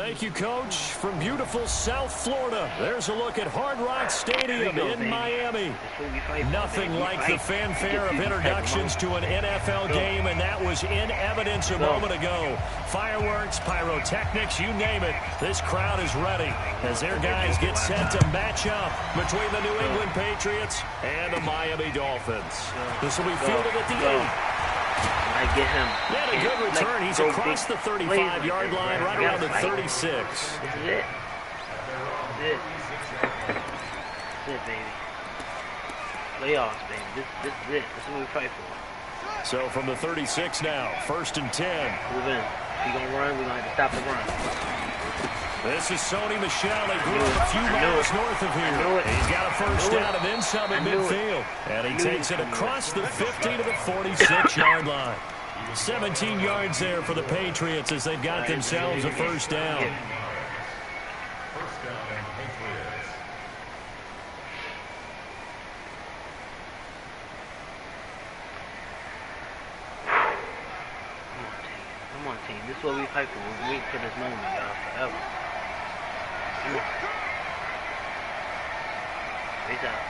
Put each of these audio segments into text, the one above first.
Thank you, Coach. From beautiful South Florida, there's a look at Hard Rock Stadium in Miami. Nothing like the fanfare of introductions to an NFL game, and that was in evidence a moment ago. Fireworks, pyrotechnics, you name it. This crowd is ready as their guys get set to match up between the New England Patriots and the Miami Dolphins. This will be fielded at the 8. I get him. Yeah, a good return. He's across the 35-yard line, right around the 36. This is it. This is it, baby. Playoffs, baby. This is it. This is what we fight for. So from the 36 now, 1st and 10. Move in. If he's going to run, we're going to have to stop the run. This is Sony Michel. He grew up a few miles north of here. He's got a first down and then some in midfield. And he takes it across the 50 to the 46-yard line. 17 yards there for the Patriots as they've got themselves a first down. Come on, team. This is what we fight for. We wait for this moment, y'all, forever. Come on. Raise out.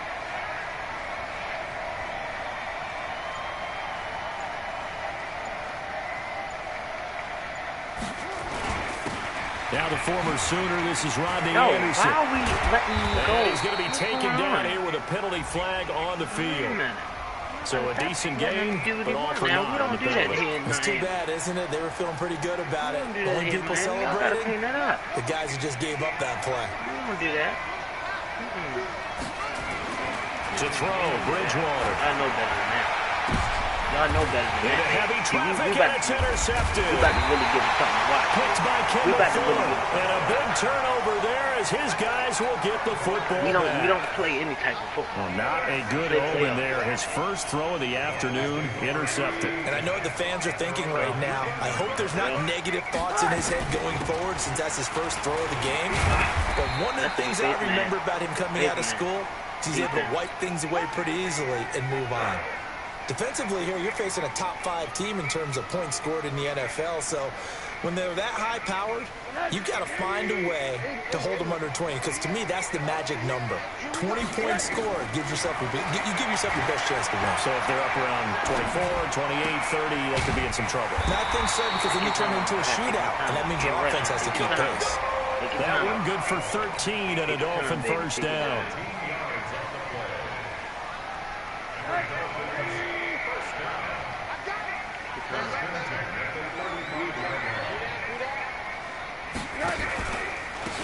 Now the former Sooner, this is Rodney Anderson. Why are we letting him go? And he's going to be taken down here with a penalty flag on the field. So a decent game, but all for naught. We don't do that here. It's too bad, isn't it? They were feeling pretty good about it. Only people celebrating, the guys who just gave up that play. We don't do that. To throw, Bridgewater. I know better than that. Y'all know better than that. Heavy traffic, and it's intercepted. We're about to really give him something to watch. Picked by Kimball, and a big turnover there as his guys will get the football We don't back. play any type of football. Well, not a good omen there. His first throw of the afternoon intercepted. And I know what the fans are thinking right now. I hope there's not negative thoughts in his head going forward since that's his first throw of the game. But one of the things I remember about him coming out of school is he's able to wipe things away pretty easily and move on. Defensively here, you're facing a top 5 team in terms of points scored in the NFL. So when they're that high-powered, you've got to find a way to hold them under 20. Because to me, that's the magic number. 20 points scored gives yourself you give yourself your best chance to win. So if they're up around 24, 28, 30, they could be in some trouble. And I think so, because then you turn it into a shootout, and that means your offense has to keep pace. That one good for 13 and a Dolphin first down.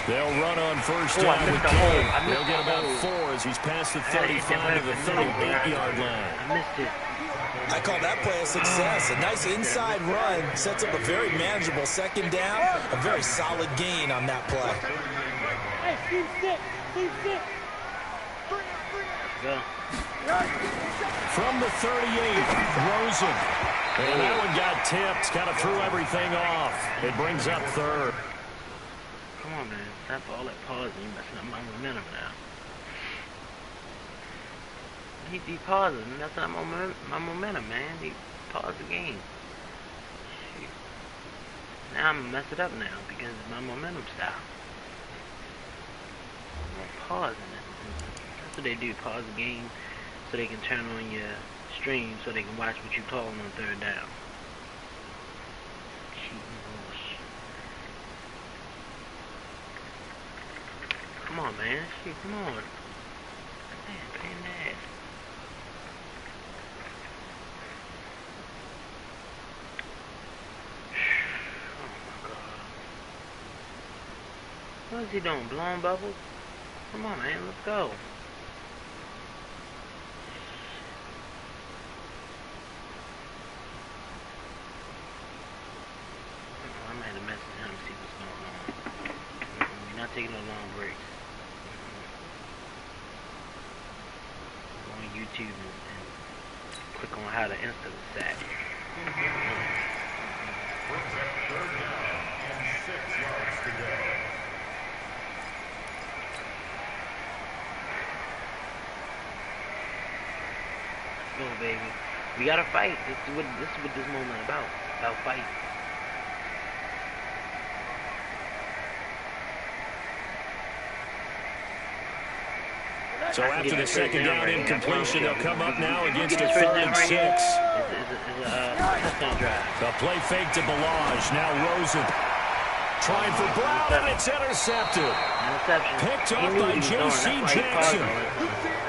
They'll run on first down with King. They'll get about 4 as he's past the 35 to the 38-yard line. I missed it. I call that play a success. A nice inside run sets up a very manageable second down. A very solid gain on that play. Hey, team sit. Go. From the 38, Rosen. And that one got tipped, kind of threw everything off. It brings up 3rd. Come on, man. Stop all that pausing. You're messing up my momentum now. He pausing. That's not my momentum, man. He paused the game. Shoot. Now I'm going to mess it up now because of my momentum style. I'm pausing it. That's what they do. Pause the game so they can turn on your stream so they can watch what you're calling on 3rd down. Come on, man. Shit, come on. Man, pain in the ass. Oh, my God. What is he doing? Blowing bubbles? Come on, man. Let's go. I'm going to have to message him to see what's going on. We're not taking no long breaks. On YouTube and click on how to instant the sack. Let's go, baby. We gotta fight. This is what this moment is about. About fight. So after the second down incompletion, they'll come up now against a 3rd and 6. The play fake to Balaj. Now Rosen. Trying for Brown, and it's intercepted. Picked off by J.C. Jackson.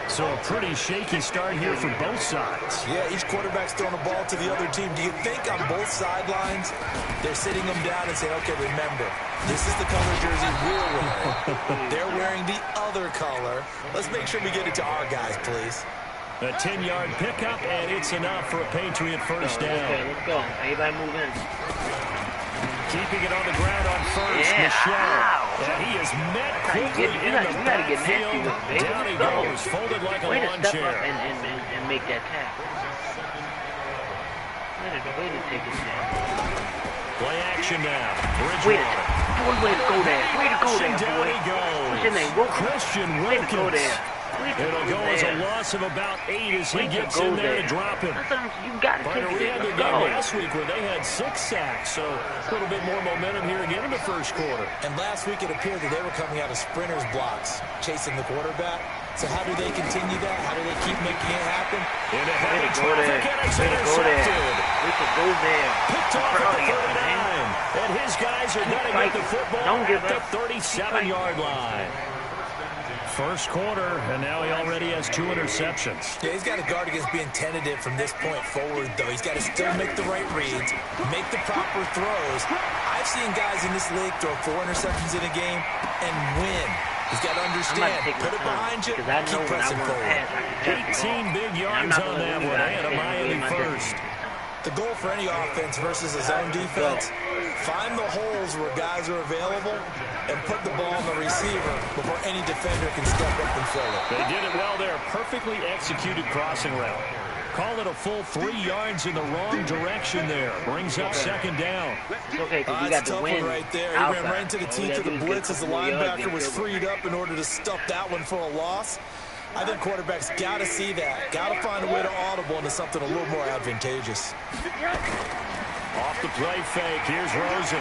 So a pretty shaky start here for both sides. Yeah, each quarterback's throwing the ball to the other team. Do you think on both sidelines they're sitting them down and saying, okay, remember, this is the color jersey we're wearing. They're wearing the other color. Let's make sure we get it to our guys, please. A 10-yard pickup, and it's enough for a Patriot first down. Okay, let's go. Everybody move in. Keeping it on the ground on first, Michelle. And he is met quickly in the backfield. Down he goes, folded like a lawn chair. And make that tackle. Way to take it down. Play action now. Way to go there. Way to go there, boy. What's your name? Christian Wilkins. Way to go there. It'll go as a loss of about 8 as he gets in there to drop him. You got to take it. Let's go. Last week where they had 6 sacks, so a little bit more momentum here again in the first quarter. And last week it appeared that they were coming out of sprinters blocks, chasing the quarterback. So how do they continue that? How do they keep making it happen? Into heavy traffic, and it's intercepted. We could go there. Picked off at the 39. And his guys are going to get the football at the 37-yard line. First quarter, and now he already has 2 interceptions. Yeah, he's got to guard against being tentative from this point forward, though. He's got to still make the right reads, make the proper throws. I've seen guys in this league throw 4 interceptions in a game and win. He's got to understand, put it behind you, keep pressing forward. 18 big yards on that one, and a Miami first. The goal for any offense versus a zone defense, find the holes where guys are available and put the ball on the receiver before any defender can step up and fill it. They did it well there. Perfectly executed crossing route. Call it a full 3 yards in the wrong direction there. Brings up second down. It's okay, because we got the win right there. He ran right into the teeth of the blitz as the linebacker was freed up in order to stuff that one for a loss. I think quarterbacks got to see that. Got to find a way to audible into something a little more advantageous. Off the play fake. Here's Rosen.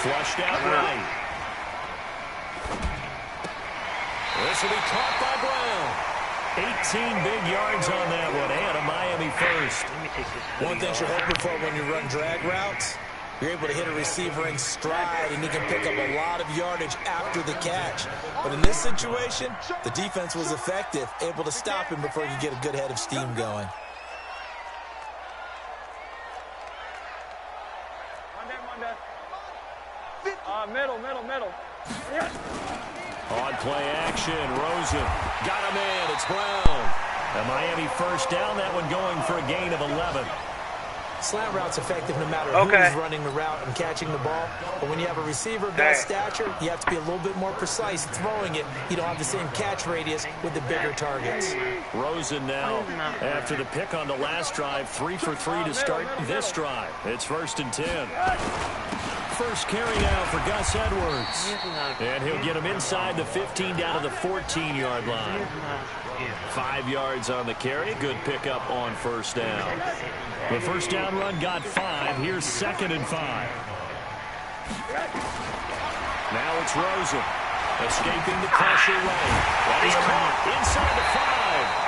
Flushed out right. This will be caught by Brown. 18 big yards on that one, and a Miami first. One thing you're hoping for when you run drag routes, you're able to hit a receiver in stride, and he can pick up a lot of yardage after the catch. But in this situation, the defense was effective, able to stop him before he could get a good head of steam going. Middle. Yeah. On play action, Rosen got him in. It's Brown. A Miami first down. That one going for a gain of 11. Slant route's effective no matter who's running the route and catching the ball. But when you have a receiver of that stature, you have to be a little bit more precise throwing it. You don't have the same catch radius with the bigger targets. Rosen now, after the pick on the last drive, 3 for 3 to start this drive. It's 1st and 10. First carry now for Gus Edwards. And he'll get him inside the 15 down to the 14-yard line. 5 yards on the carry. Good pickup on first down. The first down run got 5. Here's 2nd and 5. Now it's Rosen. Escaping the pressure right. And he's caught inside the 5.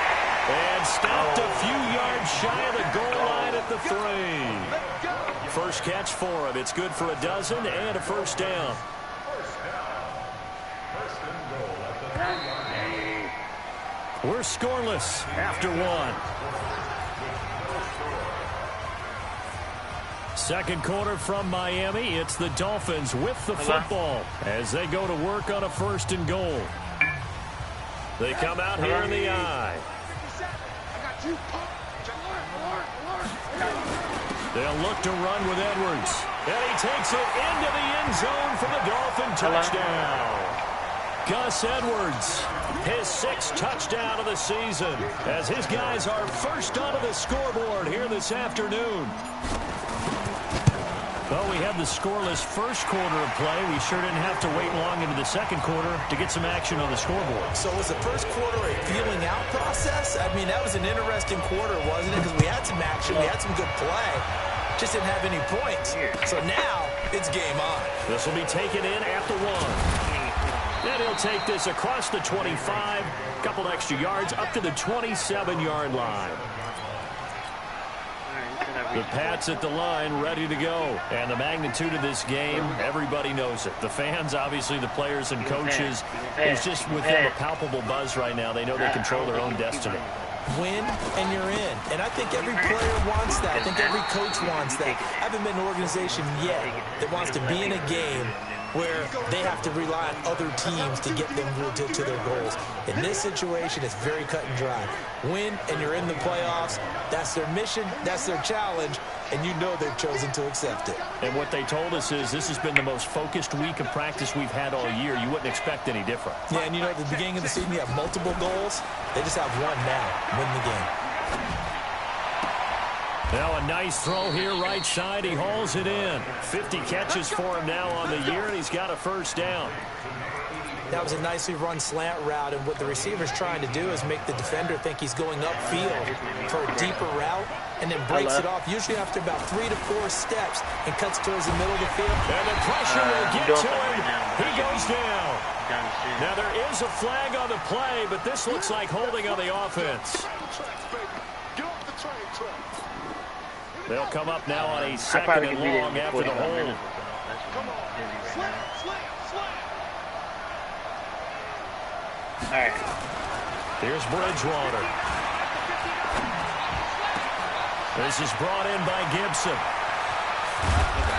And stopped a few yards shy of the goal line at the 3. First catch for him. It's good for a dozen and a first down. We're scoreless after 1. Second quarter from Miami. It's the Dolphins with the football as they go to work on a 1st and goal. They come out here in the eye. They'll look to run with Edwards. And he takes it into the end zone for the Dolphin touchdown. Gus Edwards, his 6th touchdown of the season, as his guys are first onto the scoreboard here this afternoon. Well, we had the scoreless first quarter of play. We sure didn't have to wait long into the second quarter to get some action on the scoreboard. So was the first quarter a feeling out process? I mean, that was an interesting quarter, wasn't it? Because we had some action, we had some good play. Just didn't have any points. So now it's game on. This will be taken in at the 1. And he'll take this across the 25, a couple extra yards up to the 27-yard line. The Pats at the line, ready to go. And the magnitude of this game, everybody knows it. The fans, obviously the players and coaches, it's just with them a palpable buzz right now. They know they control their own destiny. Win, and you're in. And I think every player wants that. I think every coach wants that. I haven't been an organization yet that wants to be in a game where they have to rely on other teams to get them to their goals. In this situation, it's very cut and dry. Win, and you're in the playoffs. That's their mission. That's their challenge. And you know they've chosen to accept it. And what they told us is this has been the most focused week of practice we've had all year. You wouldn't expect any different. Yeah, and you know, at the beginning of the season, you have multiple goals. They just have one now. Win the game. Now a nice throw here right side. He hauls it in. 50 catches for him now on the year, and he's got a first down. That was a nicely run slant route, and what the receiver's trying to do is make the defender think he's going upfield for a deeper route, and then breaks it off, usually after about 3 to 4 steps, and cuts towards the middle of the field. And the pressure will get to him. He goes down. Now there is a flag on the play, but this looks like holding on the offense. They'll come up now on a second and long after the hold. All right. Here's Bridgewater. This is brought in by Gibson.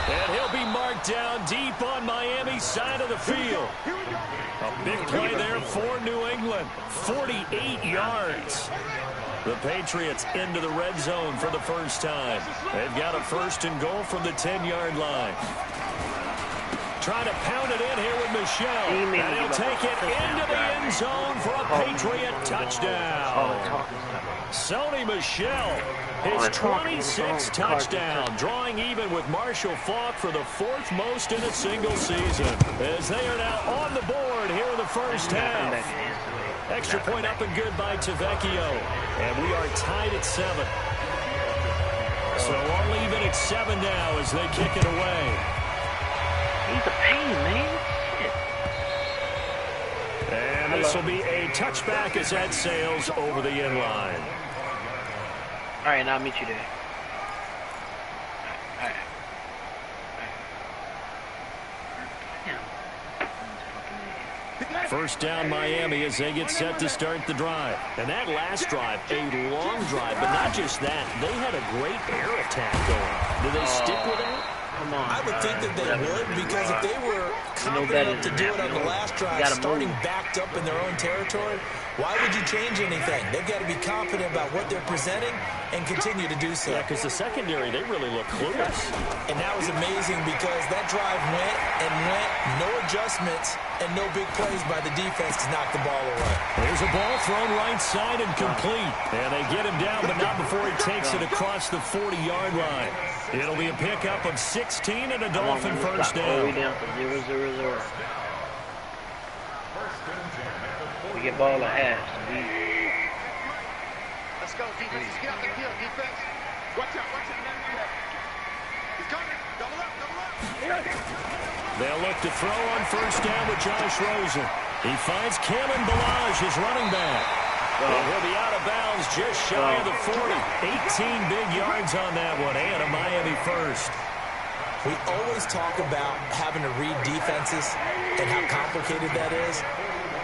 And he'll be marked down deep on Miami's side of the field. A big play there for New England. 48 yards. The Patriots into the red zone for the first time. They've got a first and goal from the 10-yard line. Trying to pound it in here with Michel. And he'll take it into the end zone for a Patriot touchdown. Sony Michel, his 26th touchdown, drawing even with Marshall Faulk for the 4th most in a single season. As they are now on the board here in the first half. Extra point up and good by Tavecchio. And we are tied at 7. So all even at 7 now as they kick it away. He's a pain, man. Shit. And this will be a touchback as that sails over the end line. All right, now I'll meet you there. All right. First down Miami as they get set to start the drive. And that last drive, a long drive, but not just that. They had a great air attack going. Do they stick with it? Come on. I would think that they would, because if they were confident enough to do it on the last drive, starting backed up in their own territory, why would you change anything? They've got to be confident about what they're presenting and continue to do so. Yeah, because the secondary, they really look clueless. And that was amazing because that drive went and went, no adjustments, and no big plays by the defense to knock the ball away. There's a ball thrown right side and complete. And they get him down, but not before he takes it across the 40-yard line. It'll be a pickup of 16 and a Dolphin first down. We down to 0-0-0. We get ball at half. So let's go, defense. Get out the field, defense. Watch out, watch out. He's coming. Double up. They'll look to throw on first down with Josh Rosen. He finds Kalen Ballage, his running back. And he'll be out of bounds just shy of the 40. 18 big yards on that one, and a Miami first. We always talk about having to read defenses and how complicated that is.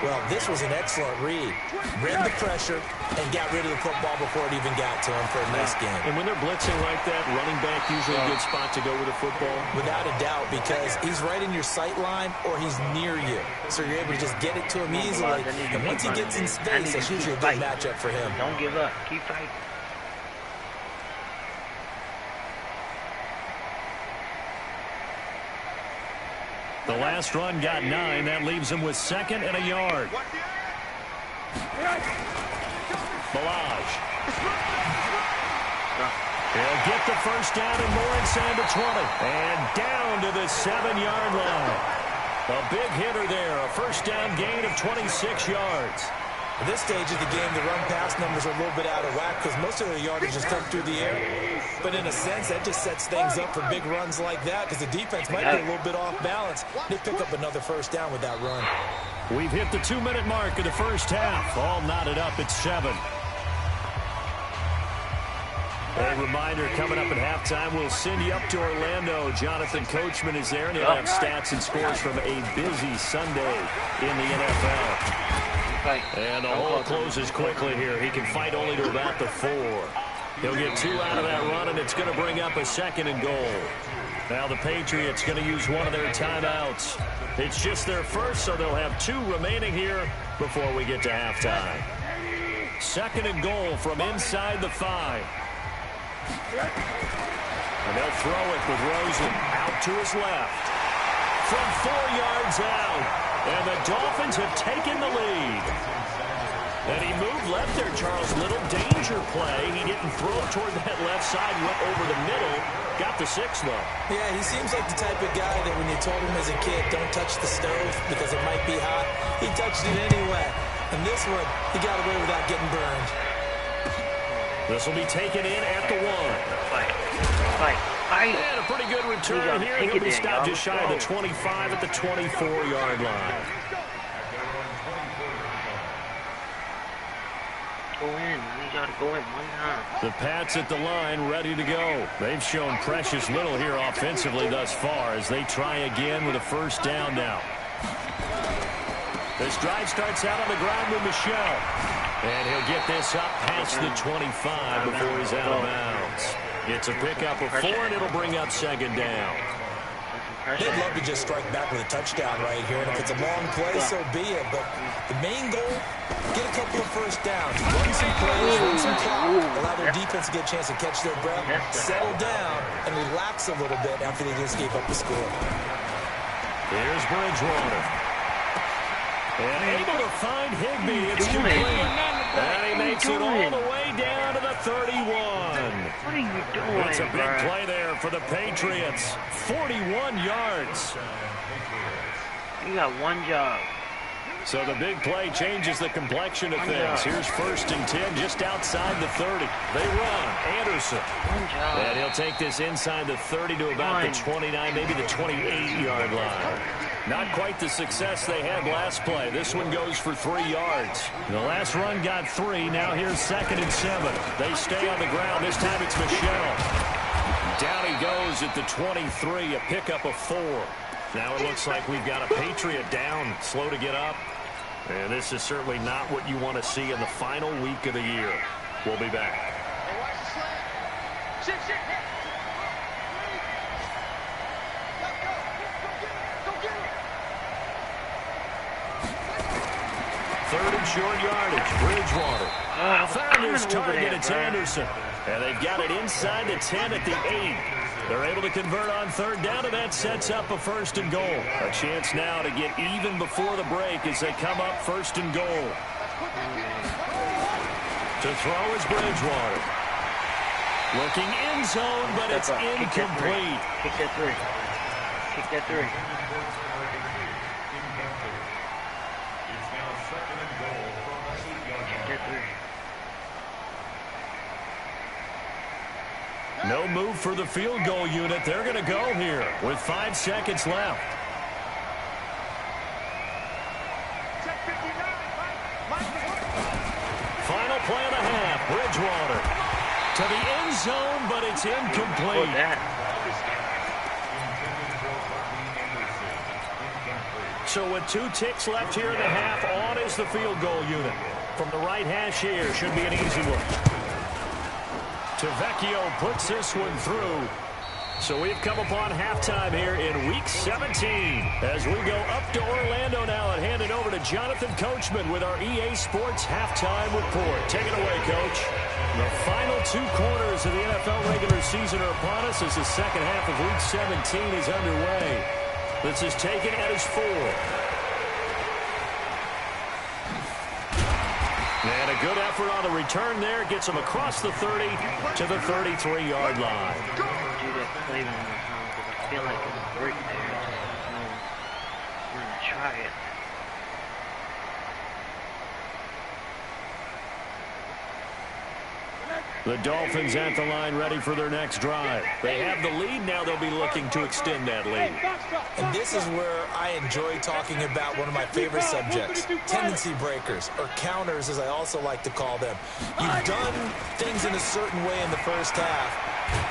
Well, this was an excellent read. Read the pressure and got rid of the football before it even got to him for a nice game. And when they're blitzing like that, running back usually a good spot to go with the football. Without a doubt, because he's right in your sight line or he's near you. So you're able to just get it to him easily. And once he gets in space, that's usually a good matchup for him. Don't give up. Keep fighting. The last run got 9. That leaves him with 2nd and a yard. Ballage. He'll get the first down and more inside the 20. And down to the 7-yard line. A big hitter there. A first down gain of 26 yards. At this stage of the game, the run-pass numbers are a little bit out of whack because most of their yardage is come through the air. But in a sense, that just sets things up for big runs like that because the defense might be a little bit off balance. They pick up another first down with that run. We've hit the 2-minute mark of the first half. All knotted up at 7. A reminder, coming up at halftime, we'll send you up to Orlando. Jonathan Coachman is there, and he'll have stats and scores from a busy Sunday in the NFL. And the hole closes quickly here. He can fight only to about the 4. He'll get 2 out of that run, and it's going to bring up a 2nd and goal. Now the Patriots going to use one of their timeouts. It's just their first, so they'll have 2 remaining here before we get to halftime. 2nd and goal from inside the 5. And they'll throw it with Rosen out to his left. From 4 yards out. And the Dolphins have taken the lead. And he moved left there, Charles. Little danger play. He didn't throw it toward that left side. Went over the middle. Got the 6, though. Yeah, he seems like the type of guy that when you told him as a kid, don't touch the stove because it might be hot, he touched it anyway. And this one, he got away without getting burned. This will be taken in at the 1. Fight. And a pretty good return here. He'll be stopped just shy of the 25 at the 24-yard line. Go in. I need y'all to go in one time. The Pats at the line, ready to go. They've shown precious little here offensively thus far as they try again with a first down now. This drive starts out on the ground with Michel. And he'll get this up past the 25 before he's out of bounds. It's a pickup of 4, and it'll bring up 2nd down. They'd love to just strike back with a touchdown right here. And if it's a long play, so be it. But the main goal, get a couple of first downs. Run some plays, run some clock. Allow their defense to get a chance to catch their breath, settle down, and relax a little bit after they just gave up the score. Here's Bridgewater. And able to find Higbee. It's complete. And he makes it all the way down to the 31. What are you doing, It's a big play there for the Patriots. 41 yards. You got one job. So the big play changes the complexion of things. Here's 1st and 10 just outside the 30. They run. Anderson. And he'll take this inside the 30 to about the 29, maybe the 28-yard line. Not quite the success they had last play. This one goes for 3 yards. The last run got 3. Now here's 2nd and 7. They stay on the ground. This time it's Michel. Down he goes at the 23, a pickup of 4. Now it looks like we've got a Patriot down, slow to get up. And this is certainly not what you want to see in the final week of the year. We'll be back. Hey, watch the slant. Shit. Third and short yardage. Bridgewater. Found his target. It's Anderson. And they've got it inside the 10 at the 8. They're able to convert on 3rd down, and that sets up a 1st and goal. A chance now to get even before the break as they come up 1st and goal. To throw is Bridgewater. Looking end zone, but it's incomplete. Kick that 3. Kick that 3. No move for the field goal unit. They're going to go here with 5 seconds left. Final play and a half. Bridgewater to the end zone, but it's incomplete. So with 2 ticks left here in the half, on is the field goal unit. From the right hash here, should be an easy one. Tavecchio puts this one through. So we've come upon halftime here in Week 17. As we go up to Orlando now and hand it over to Jonathan Coachman with our EA Sports Halftime Report. Take it away, Coach. The final 2 quarters of the NFL regular season are upon us as the second half of Week 17 is underway. This is taken at his 4. And a good effort on the return there. Gets him across the 30 to the 33-yard line. Do that play one more time because I feel like it's a break there. I'm going to try it. The Dolphins at the line ready for their next drive. They have the lead. Now they'll be looking to extend that lead. And this is where I enjoy talking about one of my favorite subjects, tendency breakers, or counters as I also like to call them. You've done things in a certain way in the first half,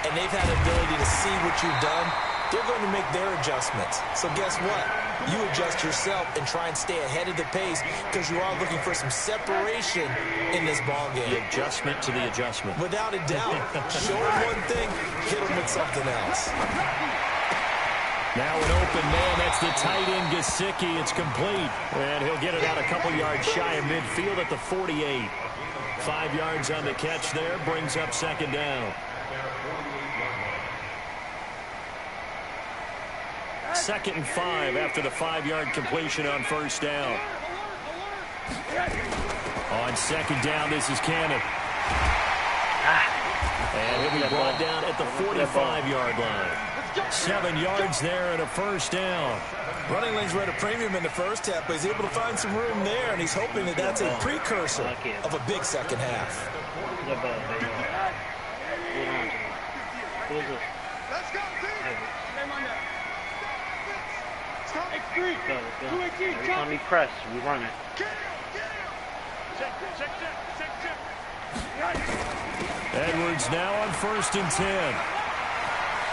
and they've had the ability to see what you've done. They're going to make their adjustments. So guess what? You adjust yourself and try and stay ahead of the pace because you are looking for some separation in this ball game. The adjustment to the adjustment. Without a doubt. Show them one thing, hit them with something else. Now an open man. That's the tight end, Gesicki. It's complete. And he'll get it out a couple yards shy of midfield at the 48. 5 yards on the catch there. Brings up second down. Second and 5 after the 5-yard completion on first down. On second down, this is Cannon. And he'll be brought down at the 45-yard line. 7 yards there and a first down. Running lanes were at a premium in the first half, but he's able to find some room there, and he's hoping that that's a precursor of a big second half. Let's go, team. Every time we press, we run it. Edwards now on first and 10.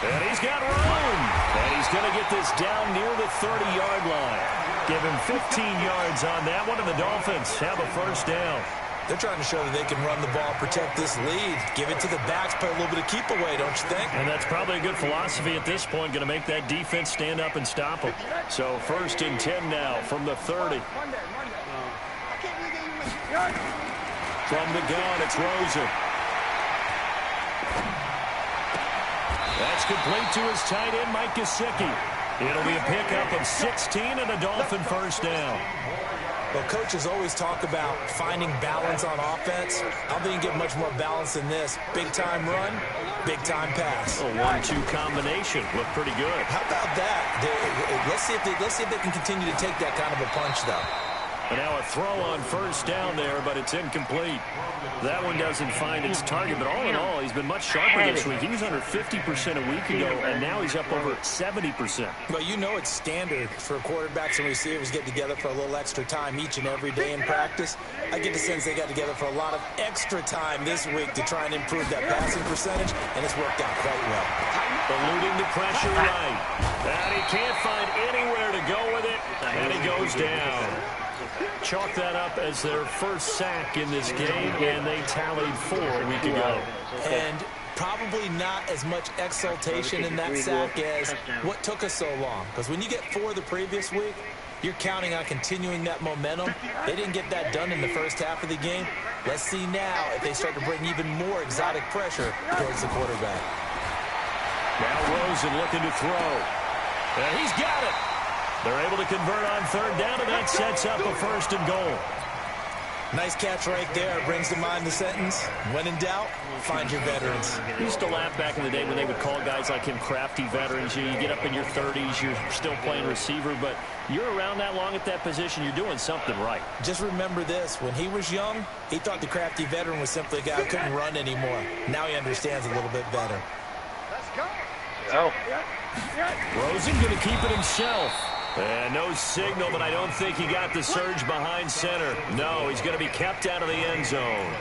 And he's got room. And he's going to get this down near the 30-yard line. Give him 15 yards on that one, and the Dolphins have a first down. They're trying to show that they can run the ball, protect this lead, give it to the backs, play a little bit of keep away, don't you think? And that's probably a good philosophy at this point, going to make that defense stand up and stop them. So first and 10 now from the 30. From the gun, it's Rosen. That's complete to his tight end, Mike Gesicki. It'll be a pickup of 16 and a Dolphin first down. Well, coaches always talk about finding balance on offense. I don't think you get much more balance than this. Big-time run, big-time pass. A 1-2 combination. Looked pretty good. How about that? Let's see if they can continue to take that kind of a punch, though. And now a throw on first down there, but it's incomplete. That one doesn't find its target, but all in all, he's been much sharper this week. He was under 50% a week ago, and now he's up over 70%. Well, you know it's standard for quarterbacks and receivers get together for a little extra time each and every day in practice. I get the sense they got together for a lot of extra time this week to try and improve that passing percentage, and it's worked out quite well. Eluding the pressure right. And he can't find anywhere to go with it, and he goes down. Chalk that up as their first sack in this game, and they tallied 4 a week ago. And probably not as much exultation in that sack as what took us so long. Because when you get 4 the previous week, you're counting on continuing that momentum. They didn't get that done in the first half of the game. Let's see now if they start to bring even more exotic pressure towards the quarterback. Now Rosen looking to throw. And he's got it. They're able to convert on third down, and that sets up a first and goal. Nice catch right there. Brings to mind the sentence, when in doubt, find your veterans. I used to laugh back in the day when they would call guys like him crafty veterans. You get up in your 30s, you're still playing receiver, but you're around that long at that position, you're doing something right. Just remember this. When he was young, he thought the crafty veteran was simply a guy who couldn't run anymore. Now he understands a little bit better. Let's go. Oh. Rosen going to keep it himself. And no signal, but I don't think he got the surge behind center. No, he's going to be kept out of the end zone.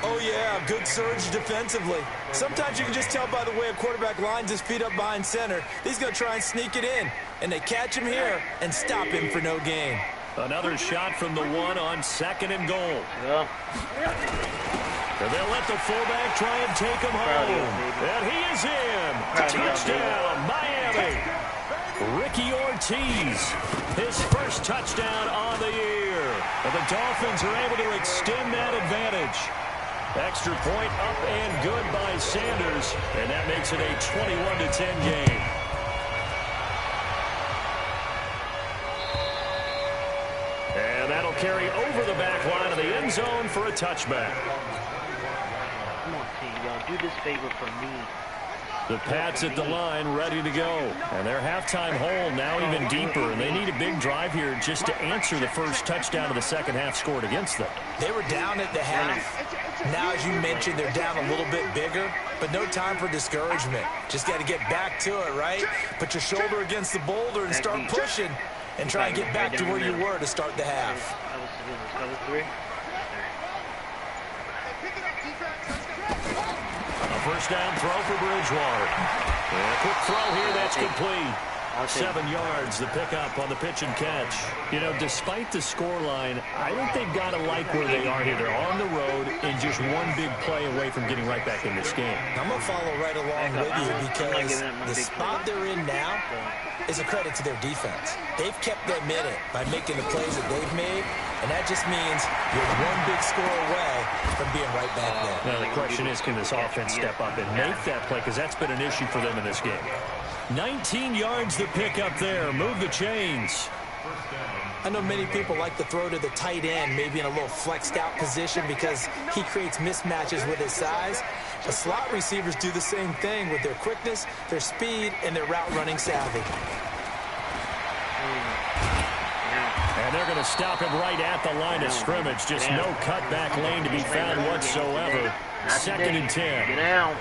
Oh, yeah, good surge defensively. Sometimes you can just tell by the way a quarterback lines his feet up behind center. He's going to try and sneak it in. And they catch him here and stop him for no gain. Another shot from the 1 on second and goal. Yeah. And they'll let the fullback try and take him home. And he is in. Touchdown, Miami. Ricky Ortiz, his first touchdown on the year. And the Dolphins are able to extend that advantage. Extra point up and good by Sanders. And that makes it a 21-10 game. And that'll carry over the back line of the end zone for a touchback. Come on, team, y'all do this favor for me. The Pats at the line ready to go. And their halftime hole now even deeper. And they need a big drive here just to answer the first touchdown of the second half scored against them. They were down at the half. Now, as you mentioned, they're down a little bit bigger, but no time for discouragement. Just got to get back to it, right? Put your shoulder against the boulder and start pushing and try and get back to where you were to start the half. Cover 3. A first down throw for Bridgewater. And a quick throw here, that's complete. 7 yards, the pickup on the pitch and catch. You know, despite the scoreline, I think they've got to like where they are here. They're on the road and just one big play away from getting right back in this game. I'm going to follow right along with you because the spot they're in now is a credit to their defense. They've kept them in it by making the plays that they've made, and that just means you're one big score away from being right back there. Now, the question is, can this offense step up and make that play? Because that's been an issue for them in this game. 19 yards the pickup there. Move the chains. I know many people like to throw to the tight end, maybe in a little flexed out position because he creates mismatches with his size. But slot receivers do the same thing with their quickness, their speed, and their route running savvy. And they're going to stop him right at the line of scrimmage. Just no cutback lane to be found whatsoever. 2nd and 10. Get out.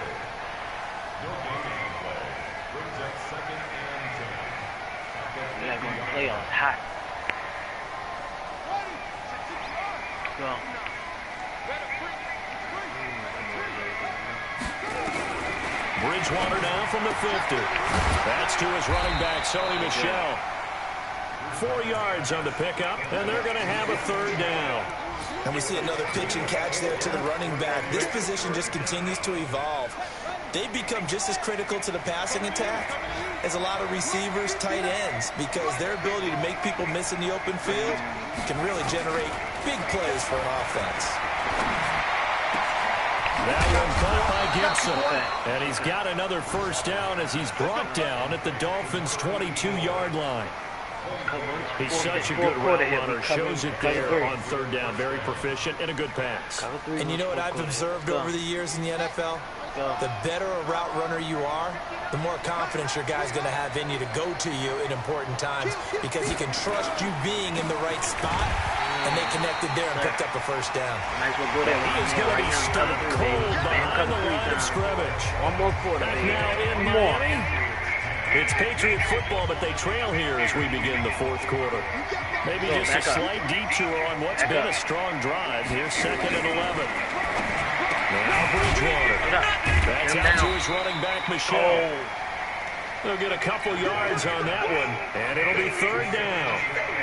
We got to go in the playoffs hot. Go. Bridgewater now from the 50. That's to his running back, Sony Michel. 4 yards on the pickup, and they're going to have a 3rd down. And we see another pitch and catch there to the running back. This position just continues to evolve. They've become just as critical to the passing attack as a lot of receivers, tight ends, because their ability to make people miss in the open field can really generate big plays for an offense. That one caught by Gibson. And he's got another first down as he's brought down at the Dolphins' 22-yard line. He's such a good route runner. Shows it there on 3rd down. Very proficient and a good pass. And you know what I've observed over the years in the NFL? The better a route runner you are, the more confidence your guy's going to have in you to go to you in important times because he can trust you being in the right spot, and they connected there and picked up a first down. Might as well go there. He is going to be stuck cold behind the line of scrimmage. One more quarter, baby. Now in Miami. It's Patriot football, but they trail here as we begin the 4th quarter. Maybe just a slight detour on what's been a strong drive. Here's 2nd and 11. Now Bridgewater. That's out to his running back, Michel. They'll get a couple yards on that one, and it'll be 3rd down.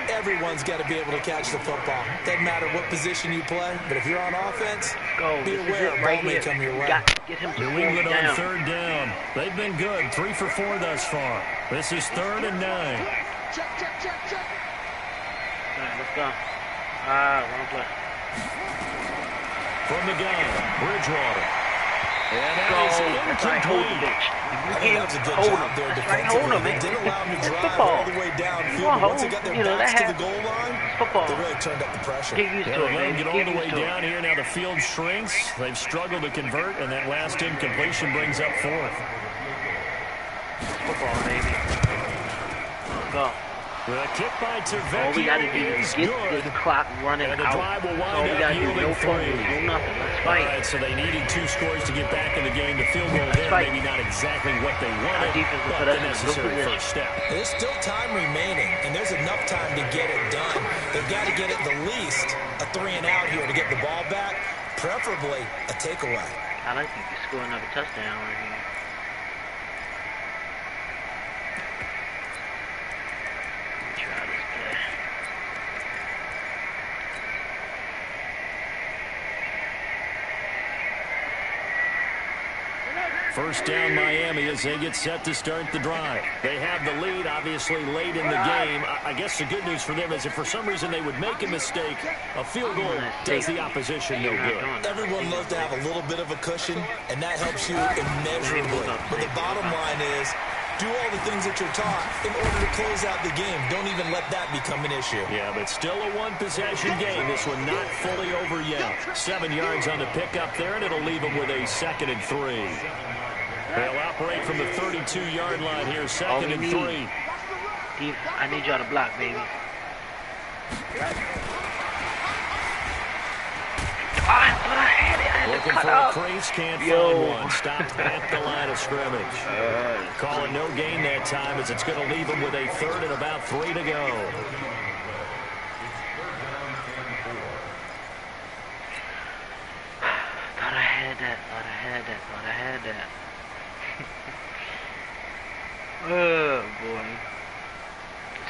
Everyone's got to be able to catch the football. Doesn't matter what position you play, but if you're on offense, be aware a ball may come your way. Get him to New England on 3rd down. They've been good, 3 for 4 thus far. This is 3rd and 9. Check. All right, let's go. Wrong play. From the gun, Bridgewater. And that is incomplete. I think that was a good job there defensively. They didn't allow him to drive all the way downfield, but once they got their backs to the goal line, they really turned up the pressure. Get used to it, man. Get all the way down here. Now the field shrinks. They've struggled to convert, and that last incompletion brings up 4th. Football, baby. Let's go. The kick by Tavecchio All we got to do is get this clock running and the out. drive will All wind we up got to do, yielding no fumbles, 3. no nothing. Let's All fight. right, so they needed 2 scores to get back in the game. The field goal there, maybe not exactly what they wanted, but the necessary first step. There's still time remaining, and there's enough time to get it done. They've got to get at the least a 3 and out here to get the ball back, preferably a takeaway. I like you could score another touchdown right here. Try this play. First down Miami as they get set to start the drive. They have the lead, obviously, late in the game. I guess the good news for them is if for some reason they would make a mistake, a field goal does the opposition no good. Everyone loves to have a little bit of a cushion, and that helps you immeasurably. But the bottom line is, do all the things that you're taught in order to close out the game. Don't even let that become an issue. Yeah, but still a one-possession game. This one not fully over yet. 7 yards on the pickup there, and it'll leave them with a 2nd and 3. They'll operate from the 32-yard line here, 2nd and 3. Steve, I need y'all to block, baby. I thought I had it. I Looking for a crease, can't find one. Stopped at the line of scrimmage. Calling no gain that time as it's going to leave him with a third and about 3 to go. Thought I had that. Oh, boy.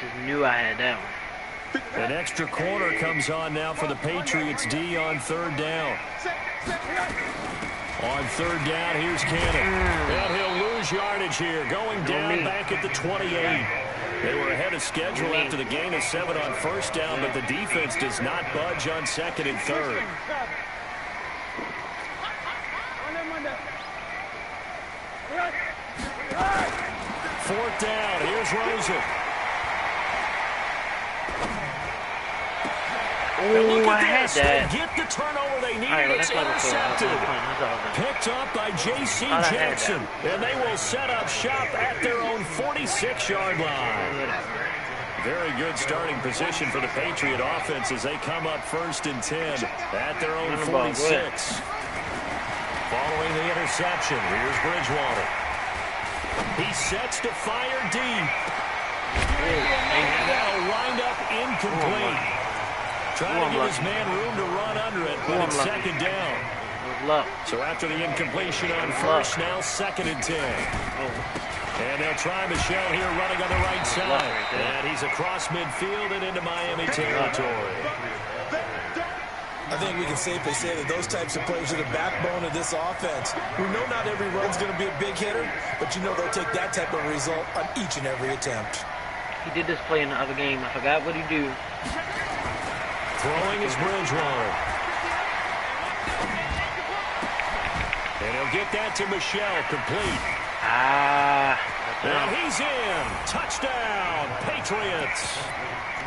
Just knew I had that one. An extra corner comes on now for the Patriots D on 3rd down. On 3rd down, here's Cannon. And he'll lose yardage here, going down back at the 28. They were ahead of schedule after the gain of 7 on 1st down, but the defense does not budge on 2nd and 3rd. Fourth down, here's Rosen. Oh, I had that. They get the turnover they needed. It's intercepted. Picked up by J.C. Jackson. And they will set up shop at their own 46-yard line. Very good starting position for the Patriot offense as they come up 1st and 10 at their own 46. Following the interception, here's Bridgewater. He sets to fire deep. And that'll wind up incomplete. Trying to give his man room to run under it, but it's 2nd down. So after the incompletion on 1st, now 2nd and 10. And they'll try Michel here running on the right side. And he's across midfield and into Miami territory. I think we can safely say that those types of plays are the backbone of this offense. We know not every run's going to be a big hitter, but you know they'll take that type of result on each and every attempt. He did this play in the other game. I forgot what he do. Throwing is Bridgewater. And he'll get that to Michel, complete. And he's in. Touchdown, Patriots.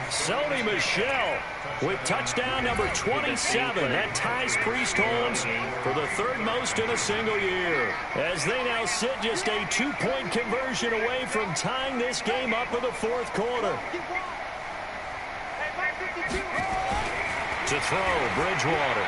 Sony Michel with touchdown number 27. That ties Priest Holmes for the 3rd most in a single year. As they now sit just a 2-point conversion away from tying this game up in the 4th quarter. To throw, Bridgewater.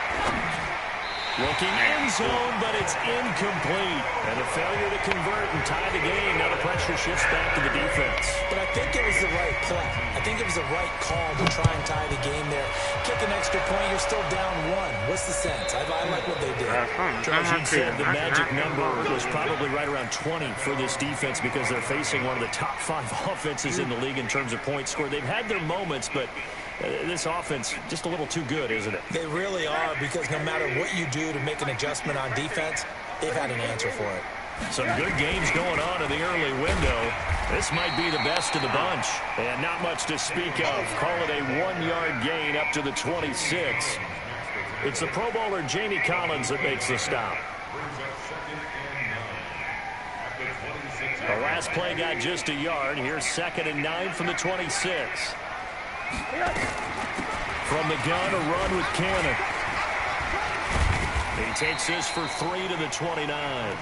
Looking end zone, but it's incomplete. And a failure to convert and tie the game. Now the pressure shifts back to the defense. But I think it was the right play. I think it was the right call to try and tie the game there. Kick an extra point, you're still down 1. What's the sense? I like what they did. Trajan said the magic number was probably right around 20 for this defense because they're facing one of the top 5 offenses in the league in terms of points scored. They've had their moments, but this offense just a little too good, isn't it? They really are, because no matter what you do to make an adjustment on defense, they've had an answer for it. Some good games going on in the early window. This might be the best of the bunch. And not much to speak of. Call it a 1-yard gain up to the 26. It's the Pro Bowler Jamie Collins that makes the stop. The last play got just a yard. Here's 2nd and 9 from the 26. From the gun, a run with Cannon. He takes this for 3 to the 29.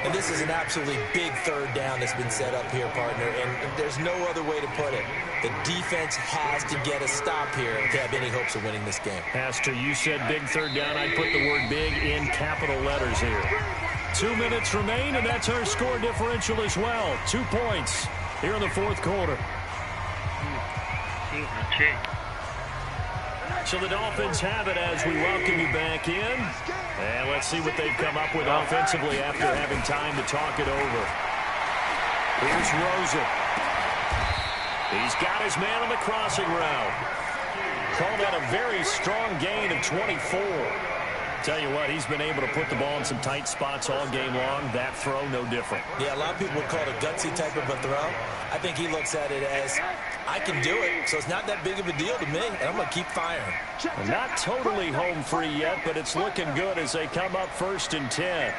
And this is an absolutely big 3rd down that's been set up here, partner. And there's no other way to put it. The defense has to get a stop here to have any hopes of winning this game. Pastor, you said big 3rd down. I'd put the word big in capital letters here. 2 minutes remain, and that's our score differential as well. 2 points here in the 4th quarter. So the Dolphins have it as we welcome you back in. And let's see what they've come up with offensively after having time to talk it over. Here's Rosen. He's got his man on the crossing route. Called that a very strong gain of 24. Tell you what, he's been able to put the ball in some tight spots all game long. That throw, no different. Yeah, a lot of people would call it a gutsy type of a throw. I think he looks at it as, I can do it, so it's not that big of a deal to me, and I'm going to keep firing. Well, not totally home free yet, but it's looking good as they come up 1st and 10.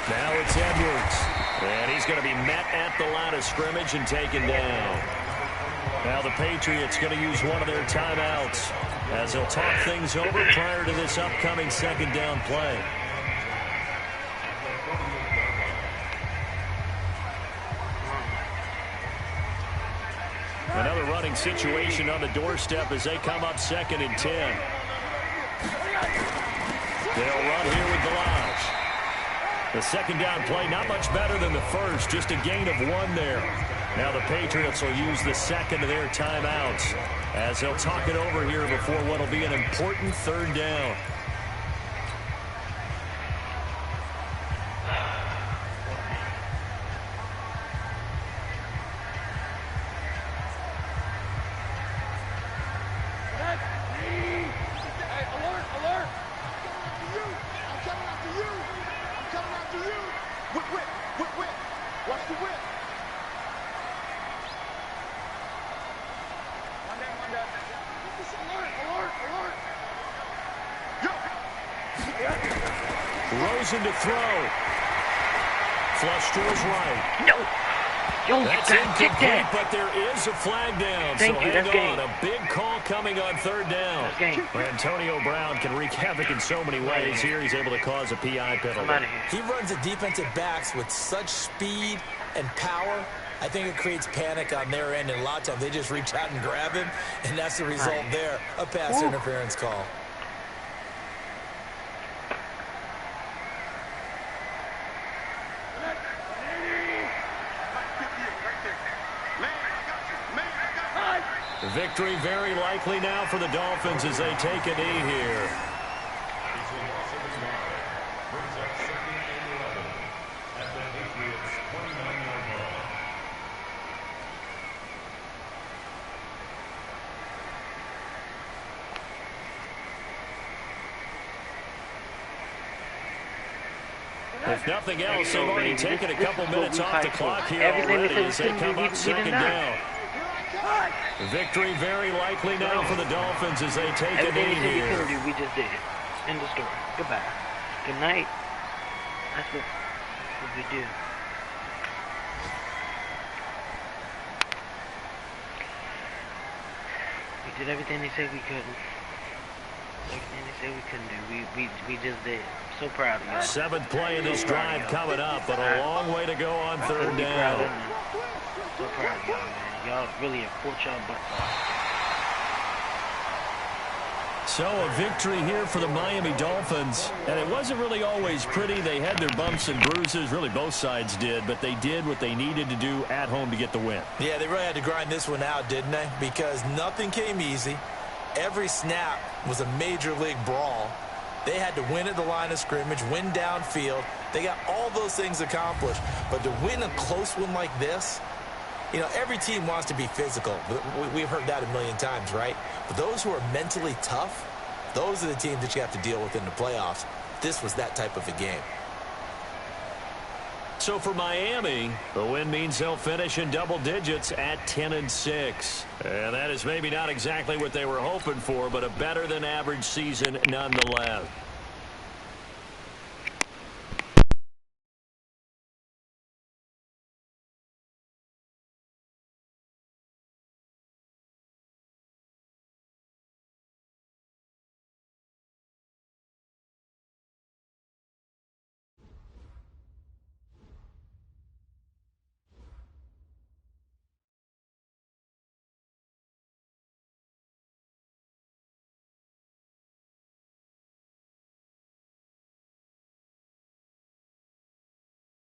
Now it's Edwards. And he's going to be met at the line of scrimmage and taken down. Now the Patriots going to use one of their timeouts as they'll talk things over prior to this upcoming 2nd down play. Another running situation on the doorstep as they come up 2nd and 10. The second down play, not much better than the first, just a gain of 1 there. Now the Patriots will use the second of their timeouts as they'll talk it over here before what will be an important third down. Rosen to throw. Flush to his right. No. Yo, that's incomplete, but there is a flag down. Thank you, that's game. A big call coming on third down. That's game. Antonio Brown can wreak havoc in so many ways. Here he's able to cause a PI penalty. He runs the defensive backs with such speed and power. I think it creates panic on their end, and a lot of times they just reach out and grab him, and that's the result there, a pass interference call. Victory very likely now for the Dolphins as they take a knee here. If nothing else, they've already taken a couple minutes off the clock here already as they come up second down. Victory very likely now for the Dolphins as they take a knee here. Everything we couldn't do, we just did. End of story. Goodbye. Good night. That's what we do. We did everything they said we couldn't. Everything they said we couldn't do. We just did. So proud of y'all. 7th play of this drive coming up, but a long way to go on third down. So proud of y'all, man. Y'all really have fought y'all butts off. So a victory here for the Miami Dolphins. And it wasn't really always pretty. They had their bumps and bruises. Really, both sides did. But they did what they needed to do at home to get the win. Yeah, they really had to grind this one out, didn't they? Because nothing came easy. Every snap was a major league brawl. They had to win at the line of scrimmage, win downfield. They got all those things accomplished. But to win a close one like this, you know, every team wants to be physical. We've heard that a million times, right? But those who are mentally tough, those are the teams that you have to deal with in the playoffs. This was that type of a game. So for Miami, the win means they'll finish in double digits at 10-6. And that is maybe not exactly what they were hoping for, but a better than average season nonetheless.